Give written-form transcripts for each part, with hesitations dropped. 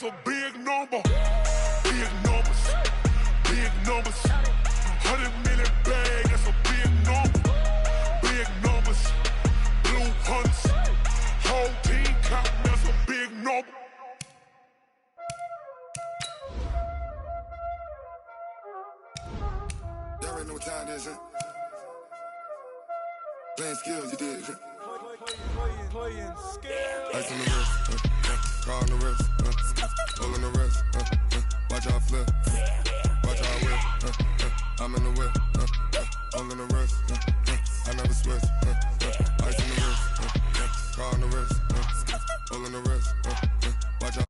that's a big number. Big numbers, big numbers. 100 million bag, that's a big number. Big numbers, blue hunts. Whole team counting, that's a big number. Y'all already know what time it is, huh? Playing skills, you did. Playing skills. Ice on the wrist, car on the wrist, roll on the wrist, watch out flip, watch out whip, I'm in the whip, roll on the wrist, I never switch, ice on the wrist, car on the wrist, roll on the wrist, watch out.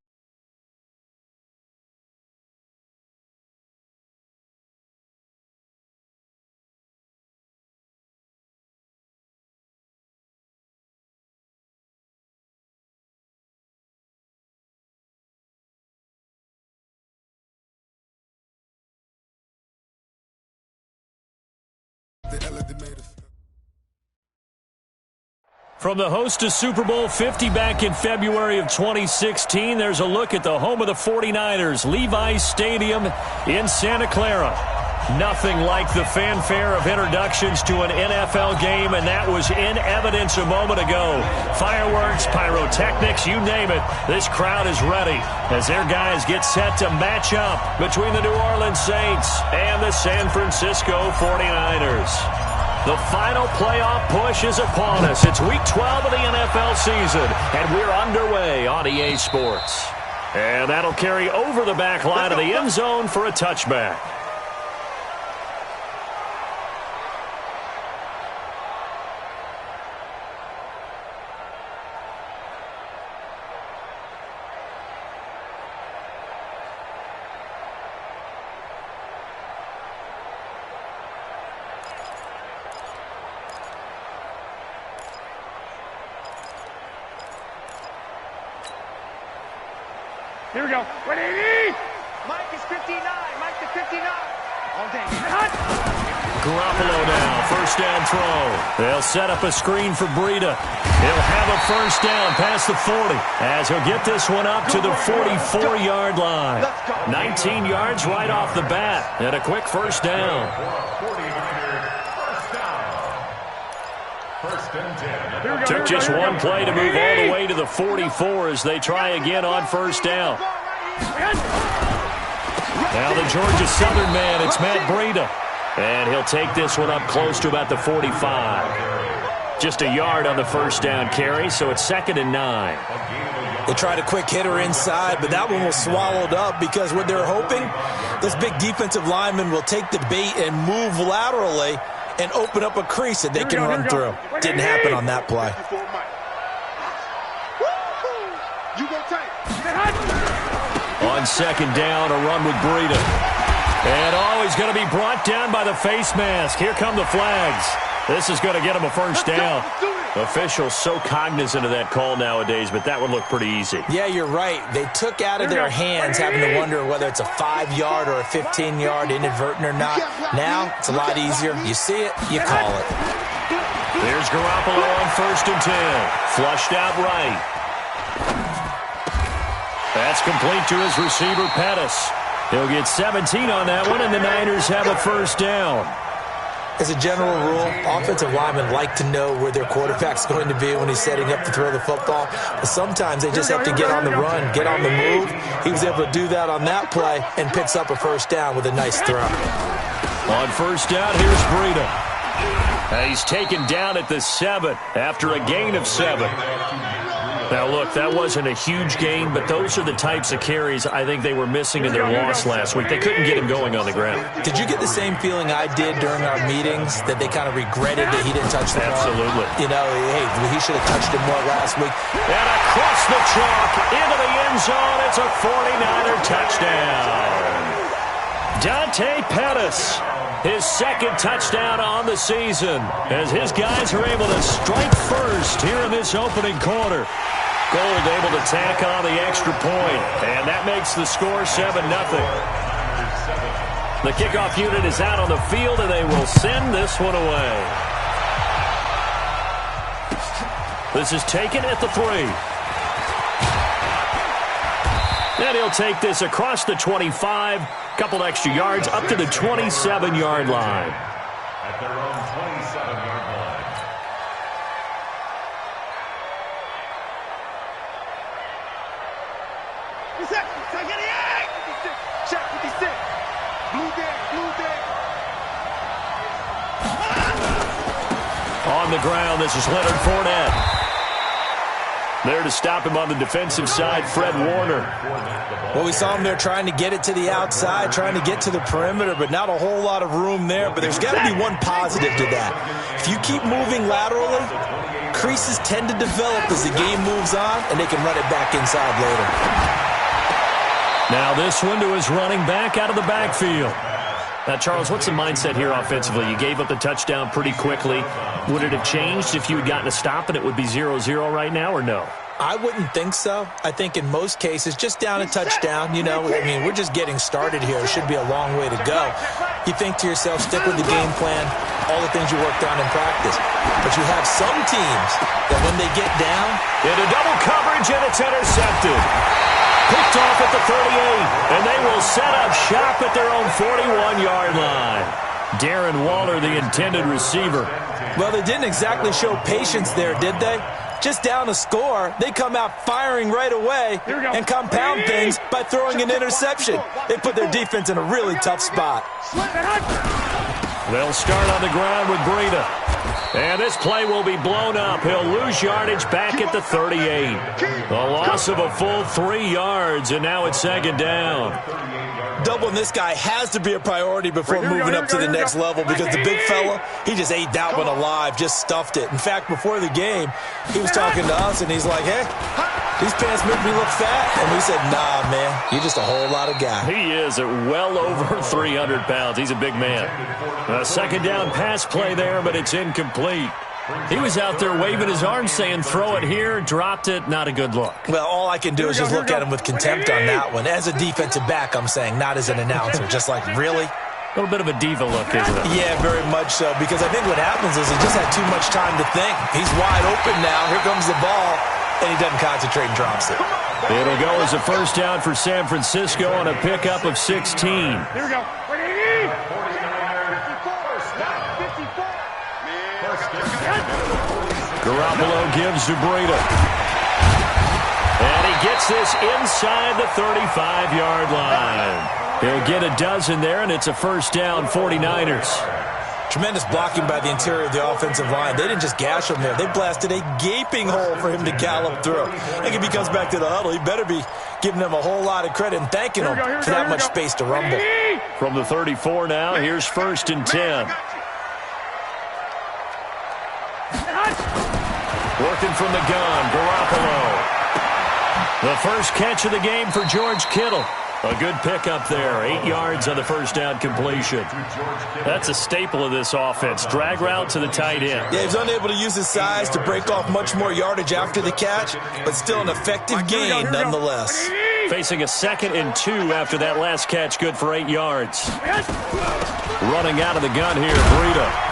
From the host of Super Bowl 50 back in February of 2016, there's a look at the home of the 49ers, Levi's Stadium in Santa Clara. Nothing like the fanfare of introductions to an NFL game, and that was in evidence a moment ago. Fireworks, pyrotechnics, you name it. This crowd is ready as their guys get set to match up between the New Orleans Saints and the San Francisco 49ers. The final playoff push is upon us. It's Week 12 of the NFL season, and we're underway on EA Sports. And that'll carry over the back line of the end zone for a touchback. Here we go. Ready? Mike is 59. Mike to 59. All day. Garoppolo now, first down throw. They'll set up a screen for Breida. He'll have a first down past the 40 as he'll get this one up to the 44-yard line. 19 yards right off the bat and a quick first down. Took just one play to move all the way to the 44 as they try again on first down. Now the Georgia Southern man, it's Matt Breida. And he'll take this one up close to about the 45. Just a yard on the first down carry, so it's 2nd and 9. They tried a quick hitter inside, but that one was swallowed up because what they're hoping, this big defensive lineman will take the bait and move laterally and open up a crease that they can run through. Didn't happen on that play. On second down, a run with Breida. And he's going to be brought down by the face mask. Here come the flags. This is going to get him a first down. Officials so cognizant of that call nowadays, but that would look pretty easy. Yeah, you're right. They took out of their hands having to wonder whether it's a 5-yard or a 15-yard inadvertent or not. Now, it's a lot easier. You see it, you call it. There's Garoppolo on 1st and 10. Flushed out right. That's complete to his receiver, Pettis. He'll get 17 on that one, and the Niners have a first down. As a general rule, offensive linemen like to know where their quarterback's going to be when he's setting up to throw the football. But sometimes they just have to get on the run, get on the move. He was able to do that on that play and picks up a first down with a nice throw. On first down, here's Breida. He's taken down at the 7 after a gain of 7. Now, look, that wasn't a huge gain, but those are the types of carries I think they were missing in their loss last week. They couldn't get him going on the ground. Did you get the same feeling I did during our meetings, that they kind of regretted that he didn't touch the ball? Absolutely. You know, hey, he should have touched it more last week. And across the chalk, into the end zone, it's a 49er touchdown. Dante Pettis, his 2nd touchdown on the season, as his guys are able to strike first here in this opening quarter. Gold able to tack on the extra point, and that makes the score 7-0. The kickoff unit is out on the field, and they will send this one away. This is taken at the 3. And he'll take this across the 25, couple extra yards up to the 27-yard line. At their own 27-yard line. Check 56. Blue day, blue day. On the ground, this is Leonard Fournette. There to stop him on the defensive side, Fred Warner. Well, we saw him there trying to get it to the outside, trying to get to the perimeter, but not a whole lot of room there. But there's got to be one positive to that. If you keep moving laterally, creases tend to develop as the game moves on, and they can run it back inside later. Now this one to his running back out of the backfield. Now, Charles, what's the mindset here offensively? You gave up the touchdown pretty quickly. Would it have changed if you had gotten a stop and it would be 0-0 right now, or no? I wouldn't think so. I think in most cases, just down a touchdown, you know, I mean, we're just getting started here. It should be a long way to go. You think to yourself, stick with the game plan, all the things you worked on in practice. But you have some teams that when they get down, into double coverage, and it's intercepted. Picked off at the 38, and they will set up shop at their own 41-yard line. Darren Waller, the intended receiver. Well, they didn't exactly show patience there, did they? Just down a score, they come out firing right away and compound things by throwing an interception. They put their defense in a really tough spot. They'll start on the ground with Breida. And this play will be blown up. He'll lose yardage back at the 38. A loss of a full 3 yards, and now it's second down. Doubling this guy has to be a priority before moving up to the next level, because the big fella, he just ate that one alive, just stuffed it. In fact, before the game, he was talking to us, and he's like, hey, these pants make me look fat. And we said, nah, man, you're just a whole lot of guy. He is at well over 300 pounds. He's a big man. A second down pass play there, but it's incomplete. He was out there waving his arms saying, throw it here, dropped it, not a good look. Well, all I can do is just look at him with contempt on that one. As a defensive back, I'm saying, not as an announcer. Just like, really? A little bit of a diva look, isn't it? Yeah, very much so, because I think what happens is he just had too much time to think. He's wide open now. Here comes the ball, and he doesn't concentrate and drops it. It'll go as a first down for San Francisco on a pickup of 16. Here we go. Garoppolo gives to Breida. And he gets this inside the 35-yard line. He'll get a dozen there, and it's a first down, 49ers. Tremendous blocking by the interior of the offensive line. They didn't just gash him there. They blasted a gaping hole for him to gallop through. I think if he comes back to the huddle, he better be giving them a whole lot of credit and thanking them for that much space to rumble. From the 34 now, here's first and 10. Working from the gun, Garoppolo. The first catch of the game for George Kittle. A good pickup there, 8 yards on the first down completion. That's a staple of this offense. Drag route to the tight end. Yeah, he's unable to use his size to break off much more yardage after the catch, but still an effective gain nonetheless. Facing a 2nd and 2 after that last catch, good for 8 yards. Running out of the gun here, Breida.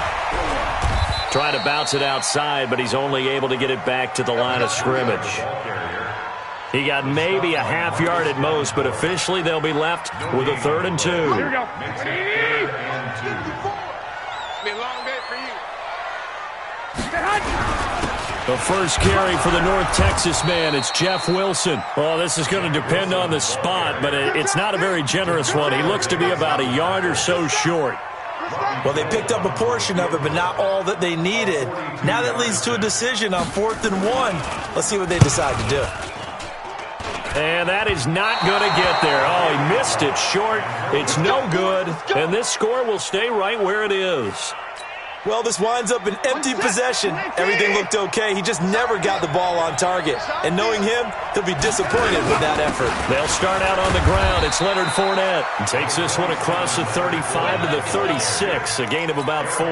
Trying to bounce it outside, but he's only able to get it back to the line of scrimmage. He got maybe a half yard at most, but officially they'll be left with a 3rd and 2. Here we go. The first carry for the North Texas man, it's Jeff Wilson. Well, this is going to depend on the spot, but it's not a very generous one. He looks to be about a yard or so short. Well, they picked up a portion of it, but not all that they needed. Now that leads to a decision on 4th and 1. Let's see what they decide to do. And that is not going to get there. Oh, he missed it short. It's no good. And this score will stay right where it is. Well, this winds up an empty possession. Everything looked okay. He just never got the ball on target. And knowing him, he'll be disappointed with that effort. They'll start out on the ground. It's Leonard Fournette. He takes this one across the 35 to the 36, a gain of about 4.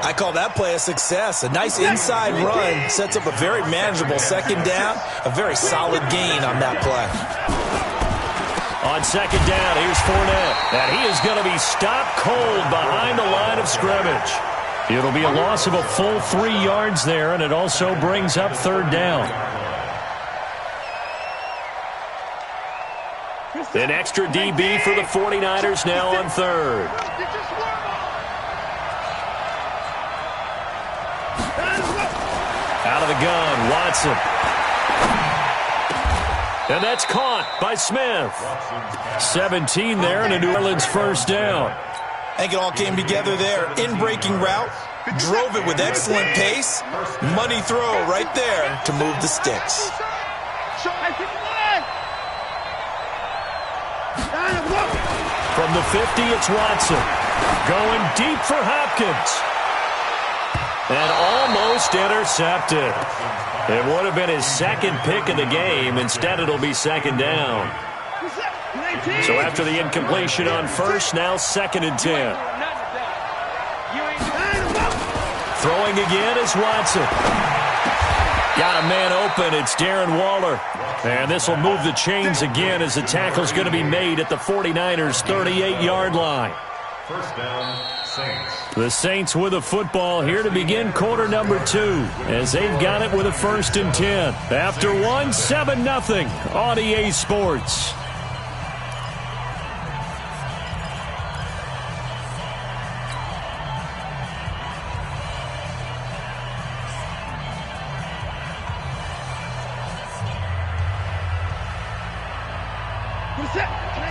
I call that play a success. A nice inside run sets up a very manageable second down. A very solid gain on that play. On second down, here's Fournette. And he is going to be stopped cold behind the line of scrimmage. It'll be a loss of a full 3 yards there, and it also brings up 3rd down. An extra DB for the 49ers now on third. Out of the gun, Watson. And that's caught by Smith. 17 there and a New Orleans first down. I think it all came together there. In-breaking route, drove it with excellent pace. Money throw right there to move the sticks. From the 50, it's Watson. Going deep for Hopkins. And almost intercepted. It would have been his second pick of the game. Instead, it'll be second down. So after the incompletion on first, now 2nd and 10. Throwing again is Watson. Got a man open. It's Darren Waller. And this will move the chains again as the tackle's going to be made at the 49ers' 38-yard line. First down, Saints. The Saints with a football here to begin quarter number 2 as they've got it with a 1st and 10. After one, 7-0 on EA Sports.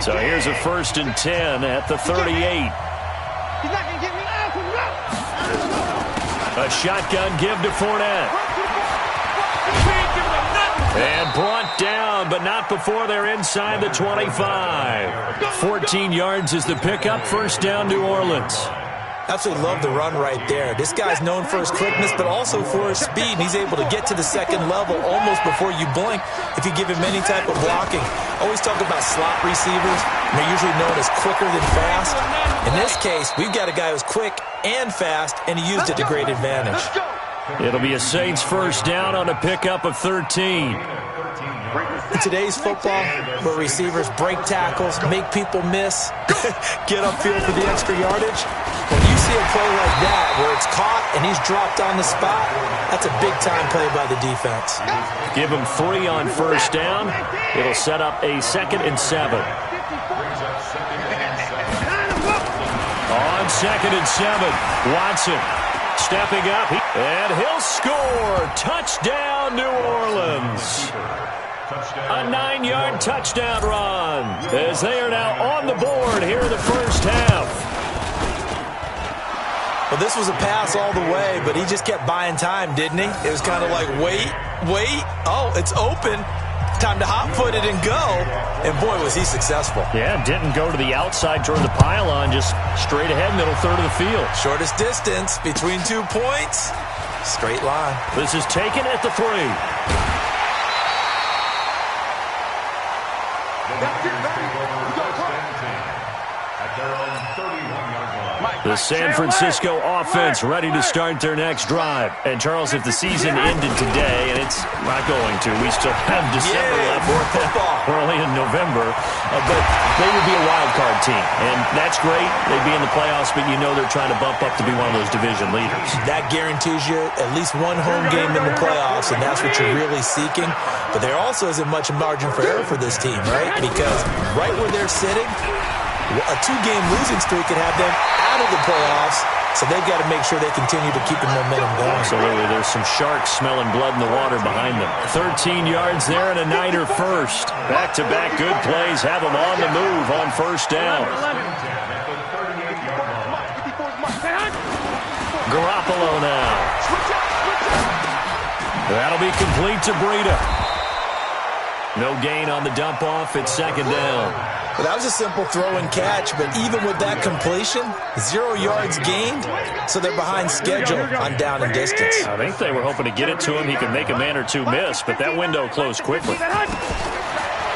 So here's a 1st and 10 at the 38. He's not going to get me out. A shotgun give to Fournette. And brought down, but not before they're inside the 25. 14 yards is the pickup. First down, New Orleans. Absolutely love the run right there. This guy's known for his quickness, but also for his speed. He's able to get to the second level almost before you blink if you give him any type of blocking. Always talk about slot receivers, and they're usually known as quicker than fast. In this case, we've got a guy who's quick and fast, and he used it to great advantage. It'll be a Saints first down on a pickup of 13. In today's football, where receivers break tackles, make people miss, get upfield for the extra yardage, when you see a play like that where it's caught and he's dropped on the spot, that's a big-time play by the defense. Give him 3 on first down. It'll set up a 2nd and 7. On 2nd and 7, Watson stepping up, and he'll score. Touchdown, New Orleans. A 9-yard touchdown run as they are now on the board here in the first half. Well, this was a pass all the way, but he just kept buying time, didn't he? It was kind of like, wait. Oh, it's open. Time to hot-foot it and go. And, boy, was he successful. Yeah, didn't go to the outside toward the pylon, just straight ahead, middle third of the field. Shortest distance between 2 points. Straight line. This is taken at the 3. The San Francisco offense ready to start their next drive. And, Charles, if the season ended today, and it's not going to, we still have December left. More football. Early in November. But they would be a wild card team. And that's great. They'd be in the playoffs, but you know they're trying to bump up to be one of those division leaders. That guarantees you at least one home game in the playoffs, and that's what you're really seeking. But there also isn't much margin for error for this team, right? Because right where they're sitting, a 2-game losing streak could have them out of the playoffs, so they've got to make sure they continue to keep the momentum going. Absolutely. There's some sharks smelling blood in the water behind them. 13 yards there and a Niner first. Back-to-back good plays have them on the move on first down. Garoppolo now. That'll be complete to Breida. No gain on the dump-off. It's second down. Well, that was a simple throw and catch, but even with that completion, 0 yards gained, so they're behind schedule on down and distance. I think they were hoping to get it to him. He could make a man or two miss, but that window closed quickly.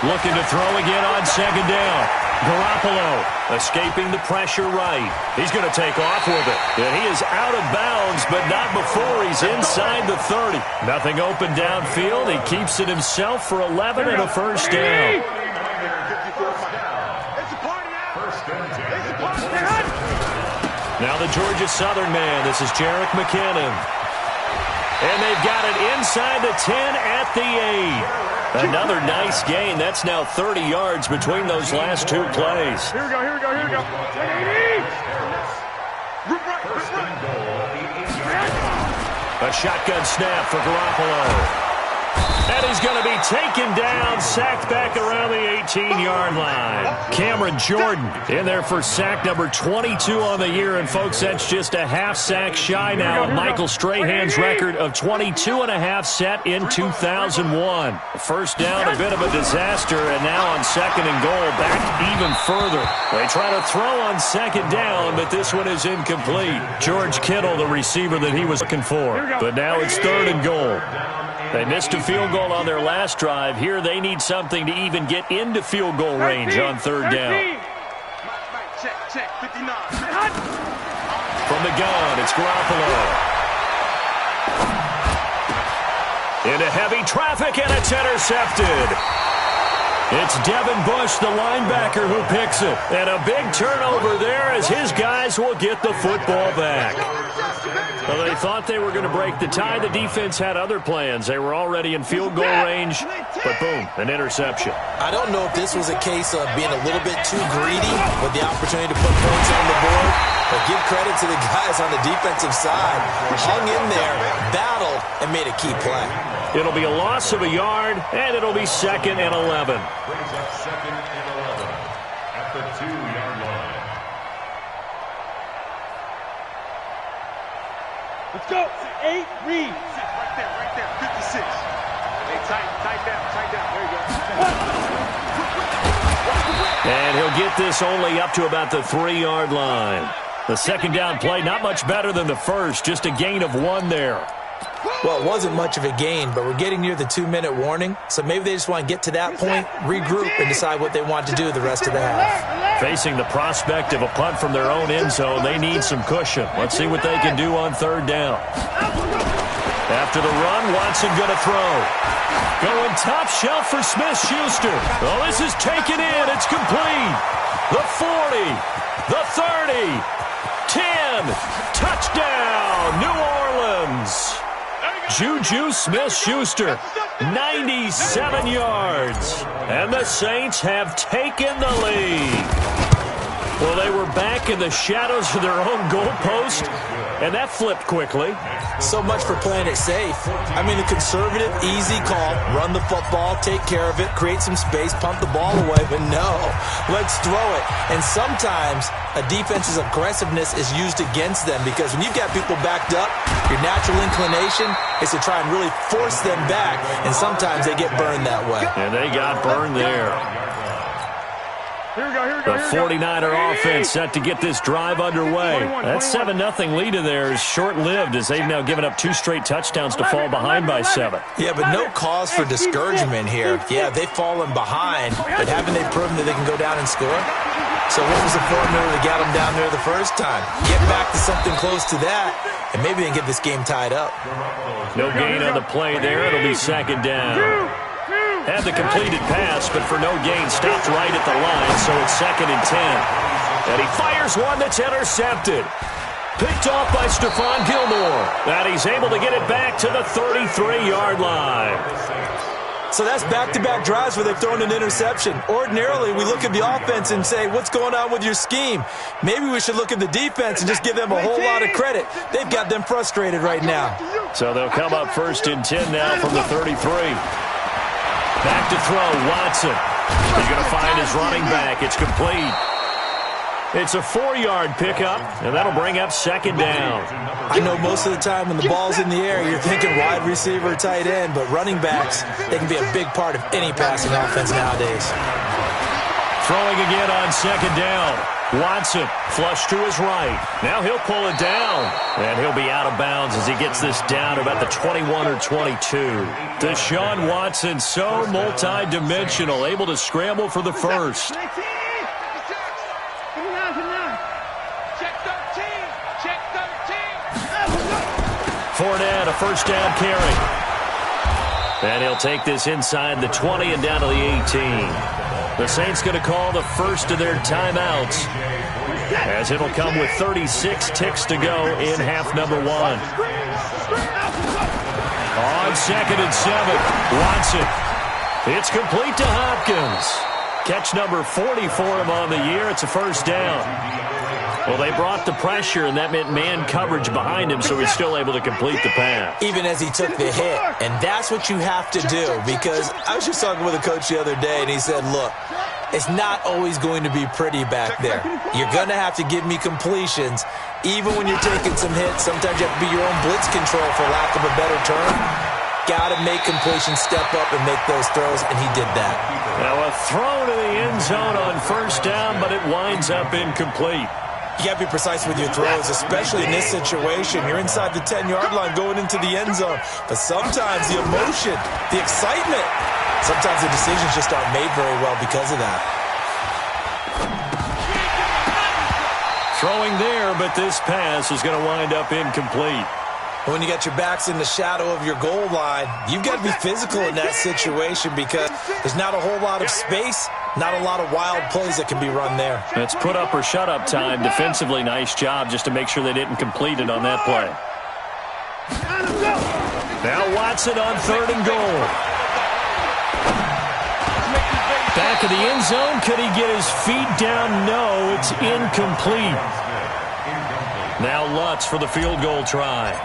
Looking to throw again on second down. Garoppolo escaping the pressure right. He's going to take off with it. And he is out of bounds, but not before he's inside the 30. Nothing open downfield. He keeps it himself for 11 and a first down. Now the Georgia Southern man. This is Jerick McKinnon. And they've got it inside the 10 at the 8. Another nice gain. That's now 30 yards between those last two plays. Here we go, here we go, here we go. A shotgun snap for Garoppolo. And he's going to be taken down, sacked back around the 18-yard line. Cameron Jordan in there for sack number 22 on the year. And, folks, that's just a half sack shy now of Michael Strahan's record of 22.5 set in 2001. First down, a bit of a disaster, and now on second and goal, back even further. They try to throw on second down, but this one is incomplete. George Kittle, the receiver that he was looking for. But now it's third and goal. They missed a field goal on their last drive. Here they need something to even get into field goal range on third down. Check, 59. From the gun, it's Garoppolo. Into heavy traffic, and it's intercepted. It's Devin Bush, the linebacker, who picks it. And a big turnover there as his guys will get the football back. Well, they thought they were going to break the tie. The defense had other plans. They were already in field goal range, but boom, an interception. I don't know if this was a case of being a little bit too greedy with the opportunity to put points on the board, but give credit to the guys on the defensive side who hung in there, battled, and made a key play. It'll be a loss of a yard, and it'll be second and 11. Brings up second and 11 at the 2-yard line. Let's go. 8, read. Right there, 56. Hey, tight down. There you go. And he'll get this only up to about the 3-yard line. The second down play, not much better than the first, just a gain of 1 there. Well, it wasn't much of a gain, but we're getting near the 2-minute warning, so maybe they just want to get to that point, regroup, and decide what they want to do the rest of the half. Facing the prospect of a punt from their own end zone, they need some cushion. Let's see what they can do on third down. After the run, Watson going to throw. Going top shelf for Smith-Schuster. Oh, this is taken in. It's complete. The 40, the 30, 10, touchdown, New Orleans. Juju Smith-Schuster, 97 yards. And the Saints have taken the lead. Well, they were back in the shadows of their own goalpost, and that flipped quickly. So much for playing it safe. I mean, the conservative, easy call, run the football, take care of it, create some space, pump the ball away, but no, let's throw it. And sometimes a defense's aggressiveness is used against them because when you've got people backed up, your natural inclination is to try and really force them back, and sometimes they get burned that way. And they got burned there. The 49er offense set to get this drive underway. That 7-0 lead of theirs short-lived as they've now given up 2 straight touchdowns to fall behind by 7. Yeah, but no cause for discouragement here. Yeah, they've fallen behind, but haven't they proven that they can go down and score? So what was the formula that got them down there the first time? Get back to something close to that, and maybe they can get this game tied up. No gain on the play there. It'll be second down. Had the completed pass, but for no gain, stopped right at the line, so it's second and 10. And he fires one that's intercepted. Picked off by Stephon Gilmore. And he's able to get it back to the 33-yard line. So that's back-to-back drives where they've thrown an interception. Ordinarily, we look at the offense and say, what's going on with your scheme? Maybe we should look at the defense and just give them a whole lot of credit. They've got them frustrated right now. So they'll come up first and 10 now from the 33. Back to throw, Watson. He's going to find his running back. It's complete. It's a 4-yard pickup, and that'll bring up second down. I know most of the time when the ball's in the air, you're thinking wide receiver, tight end, but running backs, they can be a big part of any passing offense nowadays. Throwing again on second down. Watson, flush to his right. Now he'll pull it down. And he'll be out of bounds as he gets this down to about the 21 or 22. Deshaun Watson, so multi-dimensional, able to scramble for the first. Check 13. Check 13. Fournette, a first down carry. And he'll take this inside the 20 and down to the 18. The Saints going to call the first of their timeouts as it'll come with 36 ticks to go in half number 1. On 2nd and 7, Watson. It's complete to Hopkins. Catch number 40 for him on the year. It's a first down. Well, they brought the pressure, and that meant man coverage behind him, so he's still able to complete the pass. Even as he took the hit. And that's what you have to do, because I was just talking with a coach the other day, and he said, look, it's not always going to be pretty back there. You're going to have to give me completions. Even when you're taking some hits, sometimes you have to be your own blitz control, for lack of a better term. Got to make completions, step up, and make those throws, and he did that. Now a throw to the end zone on first down, but it winds up incomplete. You got to be precise with your throws, especially in this situation. You're inside the 10-yard line going into the end zone. But sometimes the emotion, the excitement, sometimes the decisions just aren't made very well because of that. Throwing there, but this pass is going to wind up incomplete. When you got your backs in the shadow of your goal line, you've got to be physical in that situation because there's not a whole lot of space, not a lot of wild plays that can be run there. It's put up or shut up time. Defensively, nice job just to make sure they didn't complete it on that play. Now Watson on 3rd and goal. Back of the end zone. Could he get his feet down? No, it's incomplete. Now Lutz for the field goal try.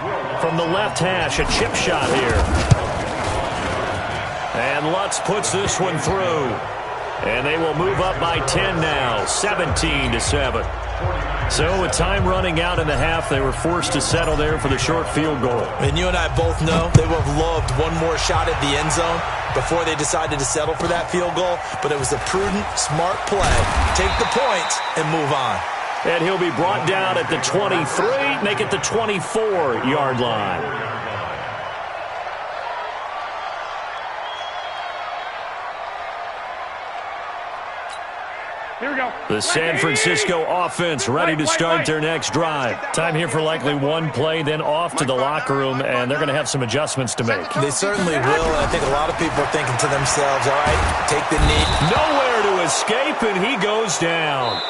From the left hash, a chip shot here. And Lutz puts this one through. And they will move up by 10 now, 17-7. So with time running out in the half, they were forced to settle there for the short field goal. And you and I both know they would have loved one more shot at the end zone before they decided to settle for that field goal. But it was a prudent, smart play. Take the points and move on. And he'll be brought down at the 23, make it the 24-yard line. Here we go. The San Francisco offense ready to start their next drive. Time here for likely one play, then off to the locker room, and they're going to have some adjustments to make. They certainly will, and I think a lot of people are thinking to themselves, all right, take the knee. Nowhere to escape, and he goes down.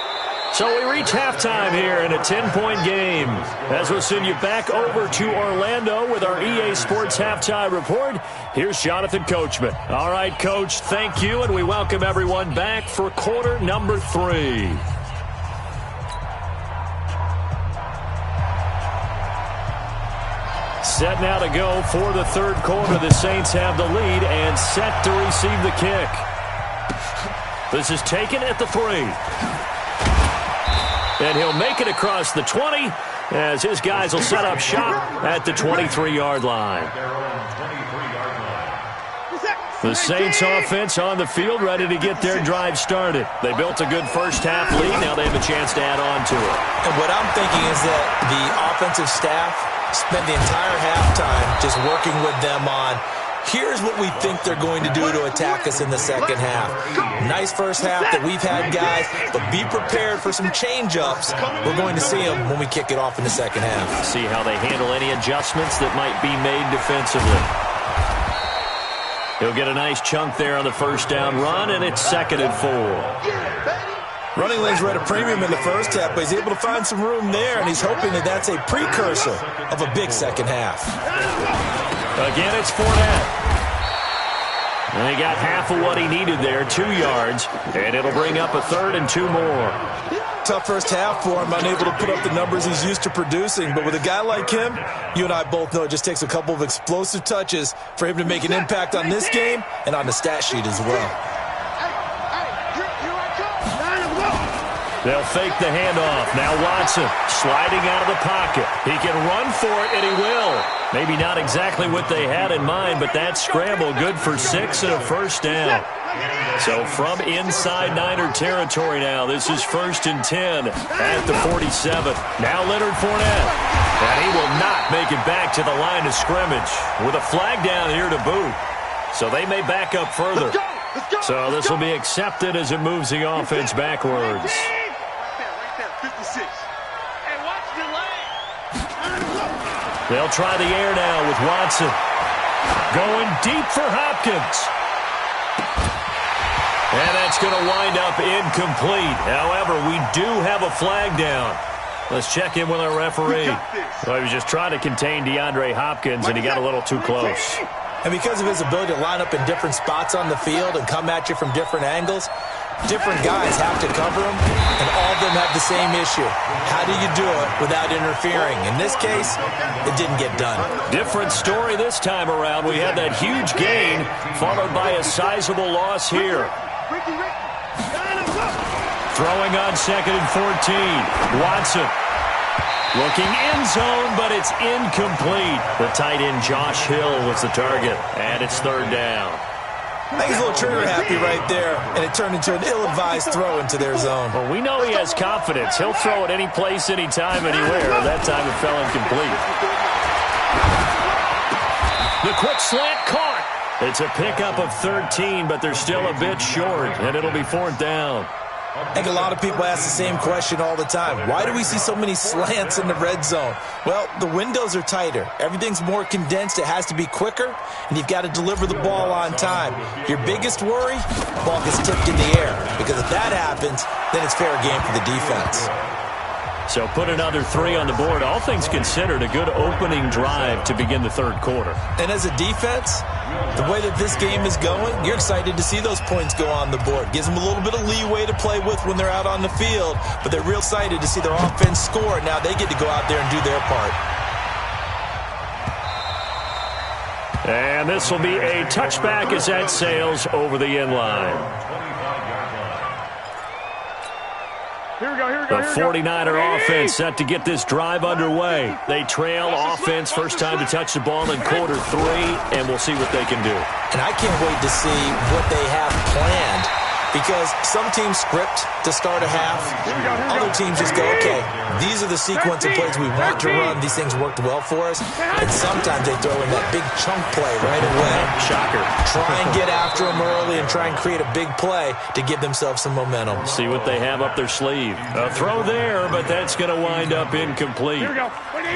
So we reach halftime here in a 10-point game. As we'll send you back over to Orlando with our EA Sports Halftime Report, here's Jonathan Coachman. All right, Coach, thank you, and we welcome everyone back for quarter number 3. Set now to go for the third quarter. The Saints have the lead and set to receive the kick. This is taken at the 3. And he'll make it across the 20 as his guys will set up shop at the 23-yard line. The Saints offense on the field ready to get their drive started. They built a good first half lead. Now they have a chance to add on to it. And what I'm thinking is that the offensive staff spent the entire halftime just working with them on here's what we think they're going to do to attack us in the second half. Nice first half that we've had, guys, but be prepared for some change-ups. We're going to see them when we kick it off in the second half. See how they handle any adjustments that might be made defensively. He'll get a nice chunk there on the first down run, and it's 2nd and 4. Running lanes were at a premium in the first half, but he's able to find some room there, and he's hoping that that's a precursor of a big second half. Again, it's Fournette. And he got half of what he needed there, 2 yards, and it'll bring up a 3rd and 2 more. Tough first half for him, unable to put up the numbers he's used to producing. But with a guy like him, you and I both know it just takes a couple of explosive touches for him to make an impact on this game and on the stat sheet as well. They'll fake the handoff. Now Watson sliding out of the pocket. He can run for it, and he will. Maybe not exactly what they had in mind, but that scramble good for 6 and a first down. So from inside Niner territory now, this is 1st and 10 at the 47. Now Leonard Fournette. And he will not make it back to the line of scrimmage with a flag down here to boot. So they may back up further. So this will be accepted as it moves the offense backwards. They'll try the air now with Watson. Going deep for Hopkins. And that's going to wind up incomplete. However, we do have a flag down. Let's check in with our referee. Well, he was just trying to contain DeAndre Hopkins, and he got a little too close. And because of his ability to line up in different spots on the field and come at you from different angles, different guys have to cover him, and all of them have the same issue. How do you do it without interfering? In this case, it didn't get done. Different story this time around. We had that huge gain, followed by a sizable loss here. Throwing on 2nd and 14. Watson. Looking end zone, but it's incomplete. The tight end Josh Hill was the target, and it's 3rd down. I think he's a little trigger happy right there, and it turned into an ill-advised throw into their zone. Well, we know he has confidence. He'll throw it any place, anytime, anywhere. That time it fell incomplete. The quick slant caught. It's a pickup of 13, but they're still a bit short, and it'll be 4th down. I think a lot of people ask the same question all the time. Why do we see so many slants in the red zone? Well, the windows are tighter. Everything's more condensed. It has to be quicker, and you've got to deliver the ball on time. Your biggest worry, ball gets tipped in the air, because if that happens, then it's fair game for the defense. So put another 3 on the board. All things considered, a good opening drive to begin the 3rd quarter. And as a defense, the way that this game is going, you're excited to see those points go on the board. Gives them a little bit of leeway to play with when they're out on the field, but they're real excited to see their offense score. Now they get to go out there and do their part. And this will be a touchback as that sails over the end line. Here we go. The 49er offense set to get this drive underway. They trail offense first time to touch the ball in quarter 3, and we'll see what they can do. And I can't wait to see what they have planned, because some teams script to start a half. Other teams just go, okay, these are the sequence of plays we want to run. These things worked well for us. And sometimes they throw in that big chunk play right away. Shocker. Try and get after them early and try and create a big play to give themselves some momentum. See what they have up their sleeve. A throw there, but that's going to wind up incomplete.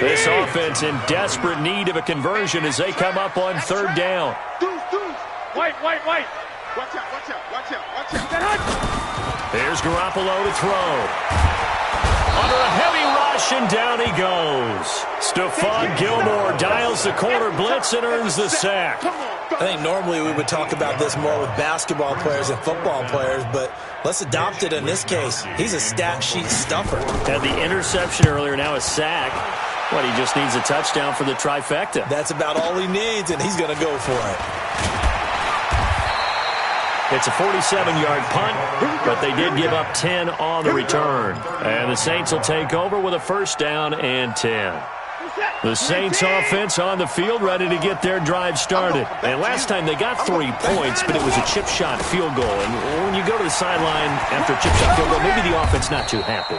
This offense in desperate need of a conversion as they come up on 3rd down. White. Watch out. Here's Garoppolo to throw. Under a heavy rush, and down he goes. Stephon Gilmore dials the corner blitz and earns the sack. I think normally we would talk about this more with basketball players and football players, but let's adopt it in this case. He's a stat sheet stuffer. Had the interception earlier, now a sack. What, he just needs a touchdown for the trifecta. That's about all he needs, and he's going to go for it. It's a 47-yard punt, but they did give up 10 on the return. And the Saints will take over with a 1st down and 10. The Saints offense on the field ready to get their drive started. And last time they got 3 points, but it was a chip shot field goal. And when you go to the sideline after a chip shot field goal, maybe the offense not too happy.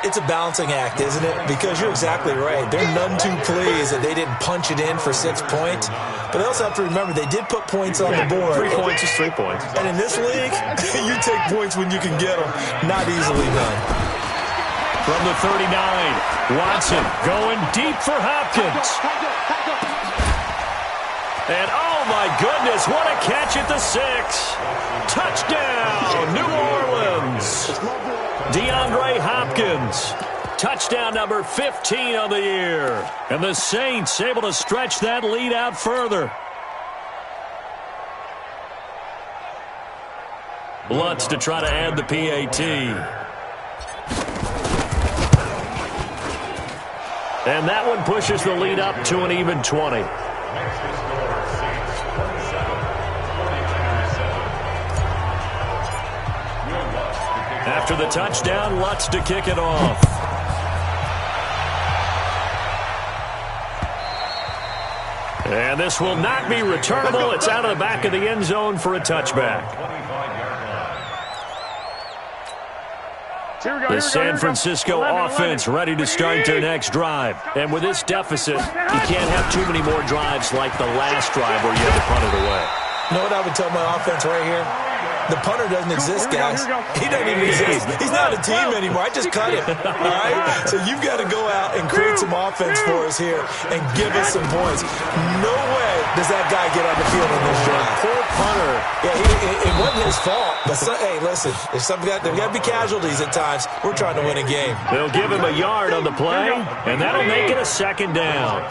It's a balancing act, isn't it? Because you're exactly right. They're none too pleased that they didn't punch it in for 6 points. But they also have to remember they did put points on the board. 3 points is 3 points. And in this league, you take points when you can get them. Not easily done. From the 39, Watson going deep for Hopkins. And oh my goodness, what a catch at the 6. Touchdown, New Orleans. DeAndre Hopkins, touchdown number 15 on the year. And the Saints able to stretch that lead out further. Lutz to try to add the PAT. And that one pushes the lead up to an even 20. After the touchdown, Lutz to kick it off. And this will not be returnable. It's out of the back of the end zone for a touchback. The San Francisco offense ready to start their next drive. And with this deficit, you can't have too many more drives like the last drive where you had to punt it away. You know what I would tell my offense right here? The punter doesn't exist, guys. He doesn't even exist. He's not a team anymore. I just cut him. All right? So you've got to go out and create some offense for us here and give us some points. No way does that guy get on the field in this drive? Poor punter. Yeah, it wasn't his fault. But hey, listen, there's got to be casualties at times. We're trying to win a game. They'll give him a yard on the play, and that'll make it a second down.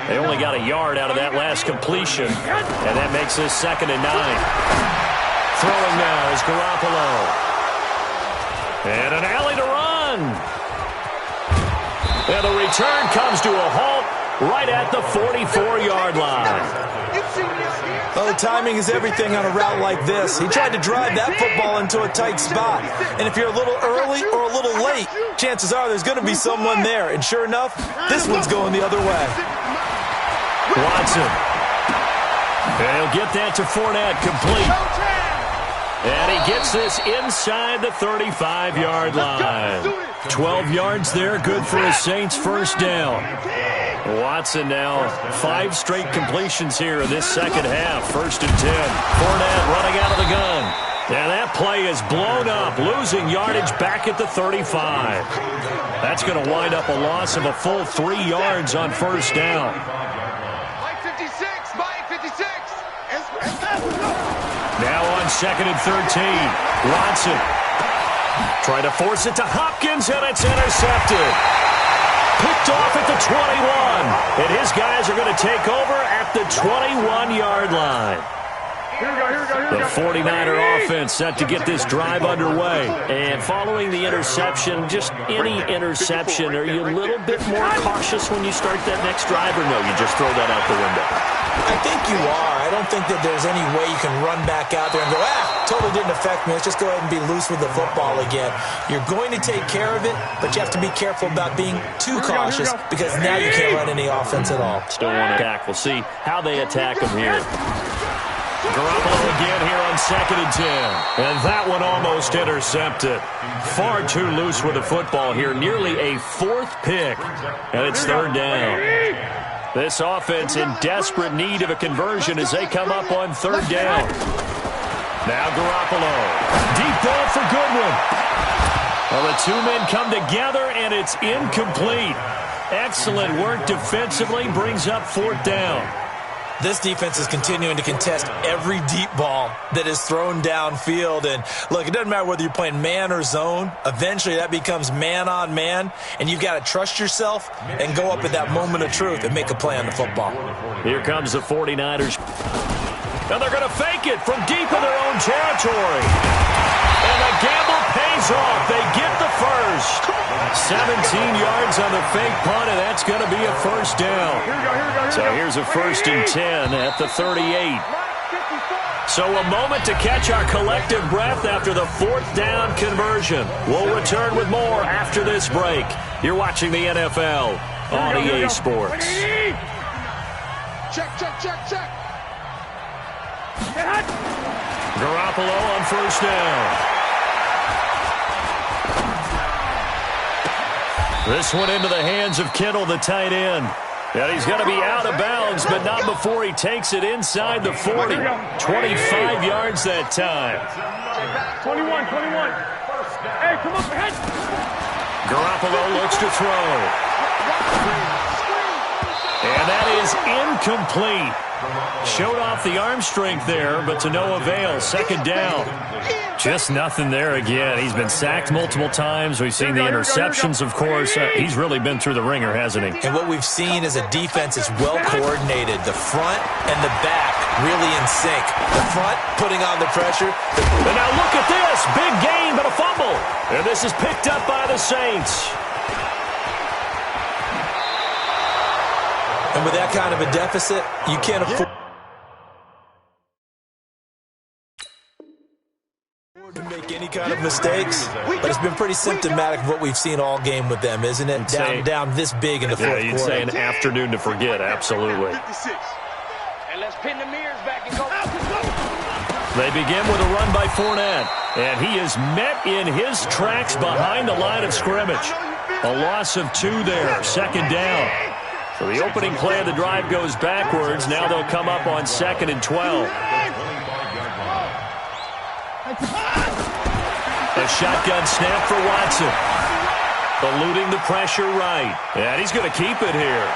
They only got a yard out of that last completion, and that makes this 2nd and 9. Throwing now is Garoppolo. And an alley to run. And the return comes to a halt right at the 44-yard line. Oh, timing is everything on a route like this. He tried to drive that football into a tight spot. And if you're a little early or a little late, chances are there's going to be someone there. And sure enough, this one's going the other way. Watson. And he'll get that to Fournette, complete. And he gets this inside the 35-yard line. 12 yards there, good for a Saints first down. Watson now 5 straight completions here in this second half. 1st and 10. Fournette running out of the gun. And that play is blown up, losing yardage back at the 35. That's going to wind up a loss of a full 3 yards on first down. Mike 56, Mike 56. Now on 2nd and 13. Watson trying to force it to Hopkins, and it's intercepted. Picked off at the 21. And his guys are going to take over at the 21-yard line. The 49er offense set to get this drive underway. And following the interception, just any interception, are you a little bit more cautious when you start that next drive, or no, you just throw that out the window? I think you are. I don't think that there's any way you can run back out there and go, totally didn't affect me. Let's just go ahead and be loose with the football again. You're going to take care of it, but you have to be careful about being too cautious because now you can't run any offense at all. Still want to attack. We'll see how they attack him here. Garoppolo again here on 2nd and 10. And that one almost intercepted. Far too loose with the football here. Nearly a 4th pick. And it's 3rd down. This offense in desperate need of a conversion as they come up on 3rd down. Now Garoppolo. Deep ball for Goodwin. Well, the 2 men come together, and it's incomplete. Excellent work defensively. Brings up 4th down. This defense is continuing to contest every deep ball that is thrown downfield. And, look, it doesn't matter whether you're playing man or zone. Eventually, that becomes man-on-man, and you've got to trust yourself and go up at that moment of truth and make a play on the football. Here comes the 49ers. And they're going to fake it from deep in their own territory. And the gamble pays off. They get the first. 17 yards on the fake punt, and that's going to be a first down. So here's a 1st and 10 at the 38. So a moment to catch our collective breath after the 4th down conversion. We'll return with more after this break. You're watching the NFL on EA Sports. Check. Garoppolo on first down. This one into the hands of Kittle, the tight end. And he's going to be out of bounds, but not before he takes it inside the 40. 25 yards that time. 21. Hey, come up ahead. Garoppolo looks to throw. And that is incomplete. Showed off the arm strength there, but to no avail. 2nd down. Just nothing there again. He's been sacked multiple times. We've seen the interceptions, of course. He's really been through the ringer, hasn't he? And what we've seen is a defense that's well coordinated. The front and the back really in sync. The front putting on the pressure. And now look at this. Big gain, but a fumble. And this is picked up by the Saints. And with that kind of a deficit, you can't afford to make any kind of mistakes, but it's been pretty symptomatic of what we've seen all game with them, isn't it? Down this big in the fourth quarter. Yeah, you'd say an afternoon to forget, absolutely. And let's pin the mirrors back and go. They begin with a run by Fournette, and he is met in his tracks behind the line of scrimmage. A loss of 2 there, 2nd down. So the opening play of the drive goes backwards. Now they'll come up on 2nd and 12. A shotgun snap for Watson. Eluding the pressure right. And he's going to keep it here.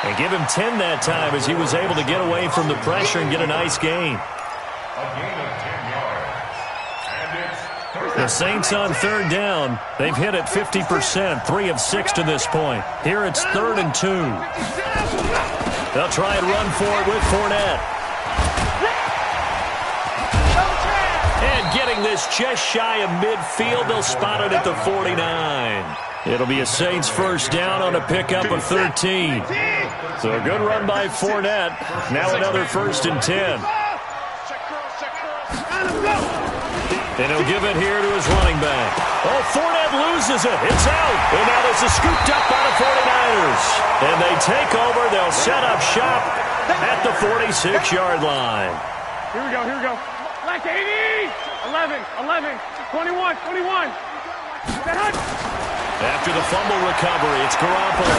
And give him 10 that time as he was able to get away from the pressure and get a nice gain. A gain of 10 yards. And it's The Saints on third down. They've hit it 50%, 3 of 6 to this point. Here it's 3rd and 2. They'll try and run for it with Fournette. And getting this just shy of midfield, they'll spot it at the 49. It'll be a Saints first down on a pickup of 13. So a good run by Fournette. Now another 1st and 10. And he'll give it here to his running back. Oh, Fournette loses it. It's out. And now this is scooped up by the 49ers. And they take over. They'll set up shop at the 46-yard line. Here we go, here we go. Like 80! 11, 21, 21. After the fumble recovery, it's Garoppolo.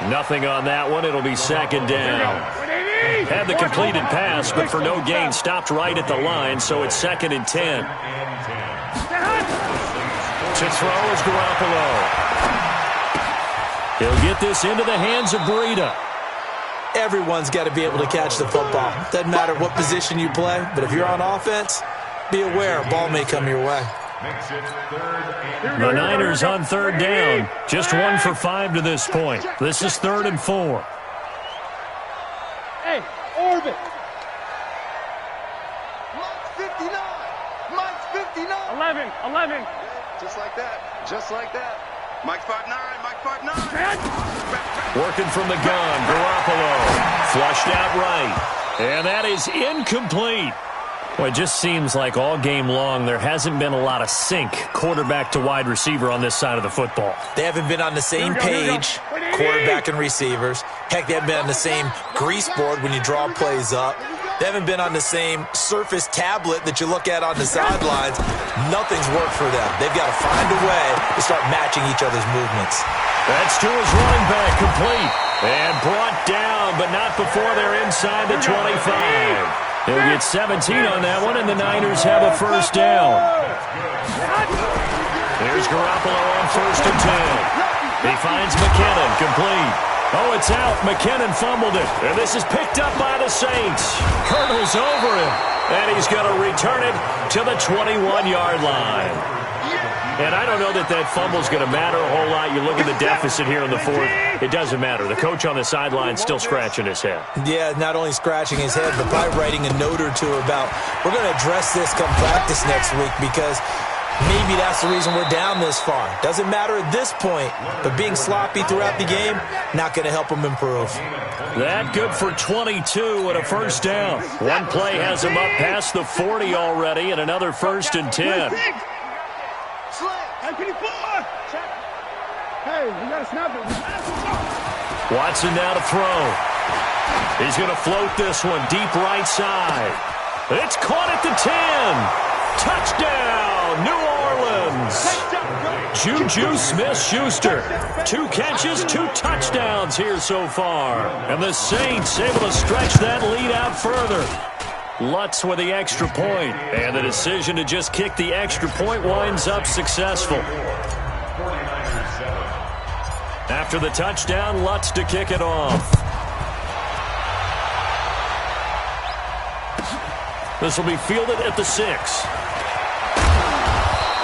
Nothing on that one. It'll be 2nd down. Had the completed pass, but for no gain, stopped right at the line, so it's 2nd and 10. To throw is Garoppolo. He'll get this into the hands of Breida. Everyone's got to be able to catch the football. Doesn't matter what position you play, but if you're on offense, be aware a ball may come your way. The Niners on third down. Just 1 for 5 to this point. This is 3rd and 4. Hey, orbit. Mike's 59. Mike's 59. 11. Just like that. Just like that. Mike's 5'9". Mike's 5'9". Working from the gun, Garoppolo. Flushed out right. And that is incomplete. Well, it just seems like all game long there hasn't been a lot of sync quarterback to wide receiver on this side of the football. They haven't been on the same page, quarterback and receivers. Heck, they haven't been on the same grease board when you draw plays up. They haven't been on the same Surface tablet that you look at on the sidelines. Nothing's worked for them. They've got to find a way to start matching each other's movements. That's to his running back, complete. And brought down, but not before they're inside the 25. He'll get 17 on that one, and the Niners have a first down. There's Garoppolo on 1st and 10. He finds McKinnon, complete. Oh, it's out. McKinnon fumbled it. And this is picked up by the Saints. Hurdles over him. And he's going to return it to the 21-yard line. And I don't know that that fumble's going to matter a whole lot. You look at the deficit here in the 4th. It doesn't matter. The coach on the sideline still scratching his head. Yeah, not only scratching his head, but probably writing a note or two about, we're going to address this come practice next week because maybe that's the reason we're down this far. Doesn't matter at this point, but being sloppy throughout the game, not going to help him improve. That good for 22 and a first down. One play has him up past the 40 already and another 1st and 10. Hey, we got to snap it. Watson now to throw. He's going to float this one deep right side. It's caught at the 10. Touchdown, New Orleans. Juju Smith-Schuster. 2 catches, 2 touchdowns here so far. And the Saints able to stretch that lead out further. Lutz with the extra point. And the decision to just kick the extra point winds up successful. After the touchdown, Lutz to kick it off. This will be fielded at the 6.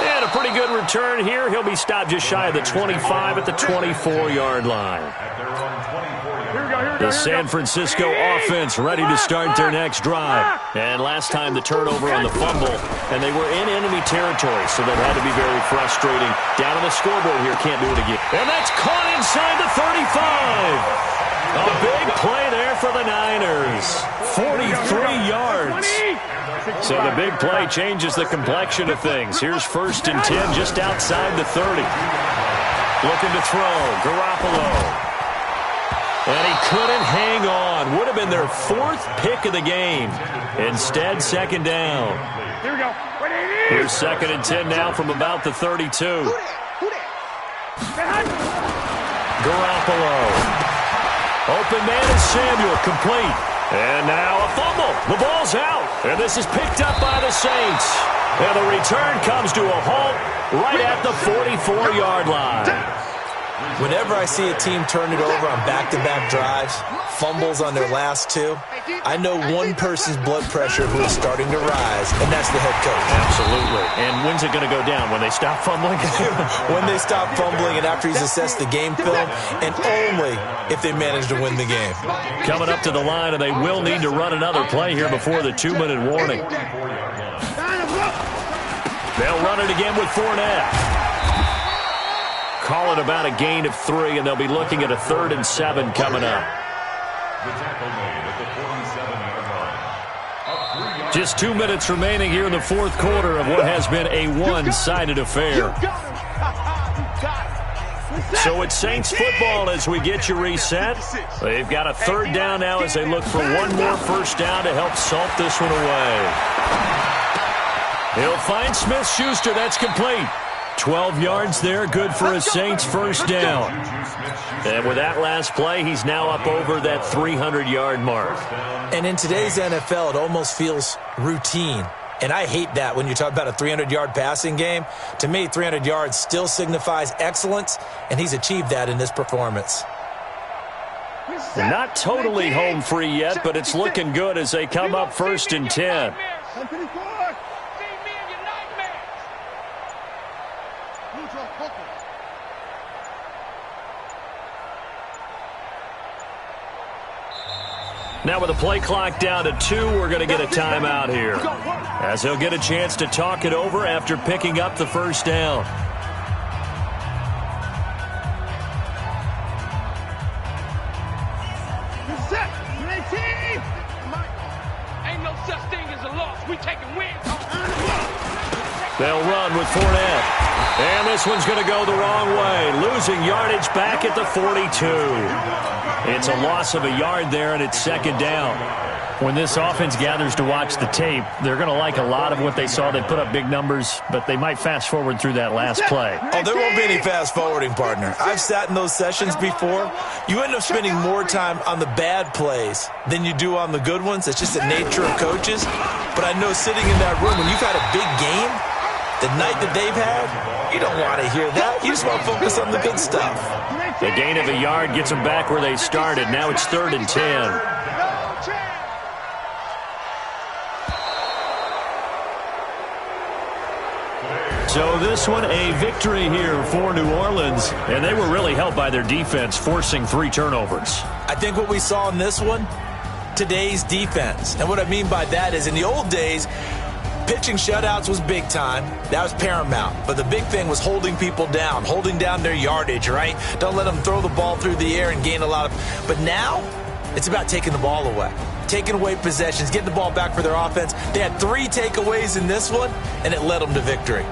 And a pretty good return here. He'll be stopped just shy of the 25 at the 24-yard line. The San Francisco offense ready to start their next drive. And last time the turnover on the fumble, and they were in enemy territory, so that had to be very frustrating. Down on the scoreboard here, can't do it again. And that's caught inside the 35. A big play there for the Niners. 43 yards. So the big play changes the complexion of things. Here's 1st and 10 just outside the 30. Looking to throw, Garoppolo. And he couldn't hang on. Would have been their 4th pick of the game. Instead, 2nd down. Here we go. Here's 2nd and 10 now from about the 32. Garoppolo. Open man is Samuel, complete. And now a fumble. The ball's out. And this is picked up by the Saints. And the return comes to a halt right at the 44-yard line. Whenever I see a team turn it over on back-to-back drives, fumbles on their last two, I know one person's blood pressure who is starting to rise, and that's the head coach. Absolutely. And when's it going to go down? When they stop fumbling? When they stop fumbling and after he's assessed the game film, and only if they manage to win the game. Coming up to the line, and they will need to run another play here before the 2-minute warning. They'll run it again with Fournette. Call it about a gain of 3, and they'll be looking at a 3rd and 7 coming up. The tackle made at the 47-yard line. Just 2 minutes remaining here in the fourth quarter of what has been a one-sided affair. So it's Saints football as we get you reset. They've got a 3rd down now as they look for one more first down to help salt this one away. He'll find Smith-Schuster. That's complete. 12 yards there, good for a Saints first down. And with that last play, he's now up over that 300-yard mark. And in today's NFL, it almost feels routine. And I hate that when you talk about a 300-yard passing game. To me, 300 yards still signifies excellence, and he's achieved that in this performance. Not totally home free yet, but it's looking good as they come up 1st and 10. Now with the play clock down to 2, we're going to get a timeout here, as he'll get a chance to talk it over after picking up the first down. Ain't no such thing as a loss. We taking wins. They'll run with Fournette. And this one's going to go the wrong way, losing yardage back at the 42. It's a loss of a yard there, and it's 2nd down. When this offense gathers to watch the tape, they're going to like a lot of what they saw. They put up big numbers, but they might fast forward through that last play. Oh, there won't be any fast forwarding, partner. I've sat in those sessions before. You end up spending more time on the bad plays than you do on the good ones. It's just the nature of coaches. But I know sitting in that room, when you've had a big game, the night that they've had, you don't want to hear that. You just want to focus on the good stuff. The gain of a yard gets them back where they started. Now it's 3rd and 10. So this one, a victory here for New Orleans. And they were really helped by their defense, forcing 3 turnovers. I think what we saw in this one, today's defense. And what I mean by that is in the old days, pitching shutouts was big time. That was paramount. But the big thing was holding people down, holding down their yardage, right? Don't let them throw the ball through the air and gain a lot of... But now, it's about taking the ball away. Taking away possessions, getting the ball back for their offense. They had 3 takeaways in this one, and it led them to victory.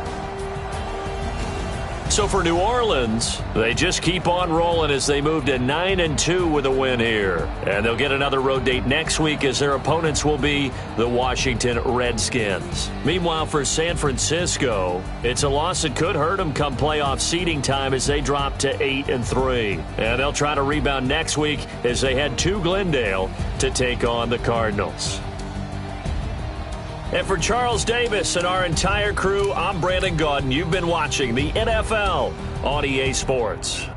So for New Orleans, they just keep on rolling as they move to 9-2 with a win here. And they'll get another road date next week as their opponents will be the Washington Redskins. Meanwhile, for San Francisco, it's a loss that could hurt them come playoff seeding time as they drop to 8-3. And they'll try to rebound next week as they head to Glendale to take on the Cardinals. And for Charles Davis and our entire crew, I'm Brandon Gaudin. You've been watching the NFL on EA Sports.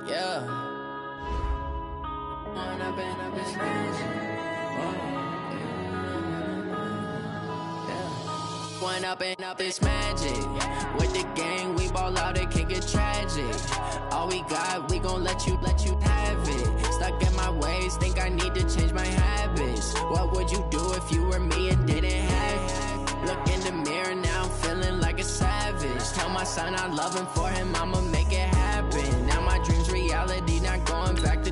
Yeah. One up and up, it's magic. With the gang, we ball out, it can get tragic. All we got, we gon' let you have it. Stuck in my ways, think I need to change my habits. What would you do if you were me and didn't have it? Look in the mirror now, I'm feeling like a savage. Tell my my son I love him, for him I'ma make it happen. Now my dream's reality, not going back to.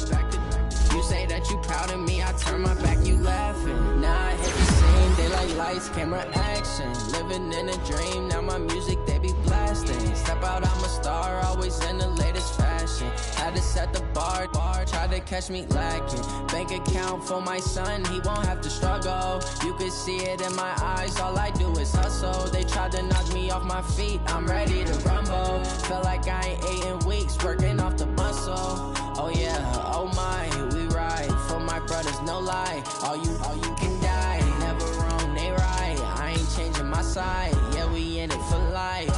You say that you proud of me, I turn my back, you laughing. Now I hit the scene, they like lights, camera, action. Living in a dream, now my music they be blasting. Step out, I'm a star, always in the latest fashion. Had to set the bar, try to catch me lacking. Bank account for my son, he won't have to struggle. You can see it in my eyes, all I do is hustle. They tried to knock me off my feet, I'm ready to rumble. Feel like I ain't ate in weeks, working off the muscle. Oh yeah, oh my, we ride for my brothers, no lie. All you can die, never wrong, they right. I ain't changing my side, yeah, we in it for life.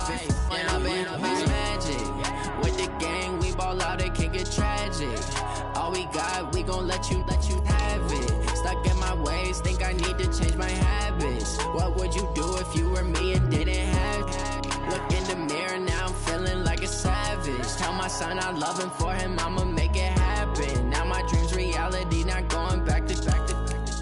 And I've been magic with the gang, we ball out, it can get tragic. All we got, we gon' let you have it. Stuck in my ways, think I need to change my habits. What would you do if you were me and didn't have it? Look in the mirror, now I'm feeling like a savage. Tell my son I love him, for him I'ma make it happen. Now my dream's reality, not going back to.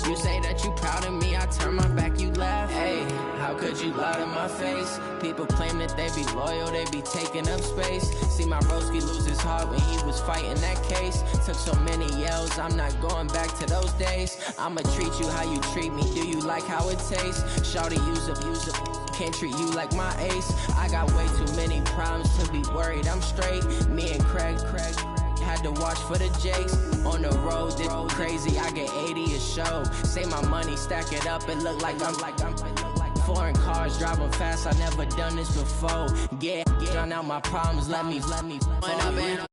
You say that you proud of me, I turn my back, you laugh. Hey, how could you lie to my face? People claim that they be loyal, they be taking up space. See my broski lose his heart when he was fighting that case. Took so many yells, I'm not going back to those days. I'ma treat you how you treat me, do you like how it tastes? Shawty, use up, can't treat you like my ace. I got way too many problems to be worried, I'm straight. Me and Craig had to watch for the Jakes. On the road, this crazy, I get 80 a show. Say my money, stack it up, it look like I'm foreign cars, driving fast, I never done this before. Get drown out my problems, let me. When I've been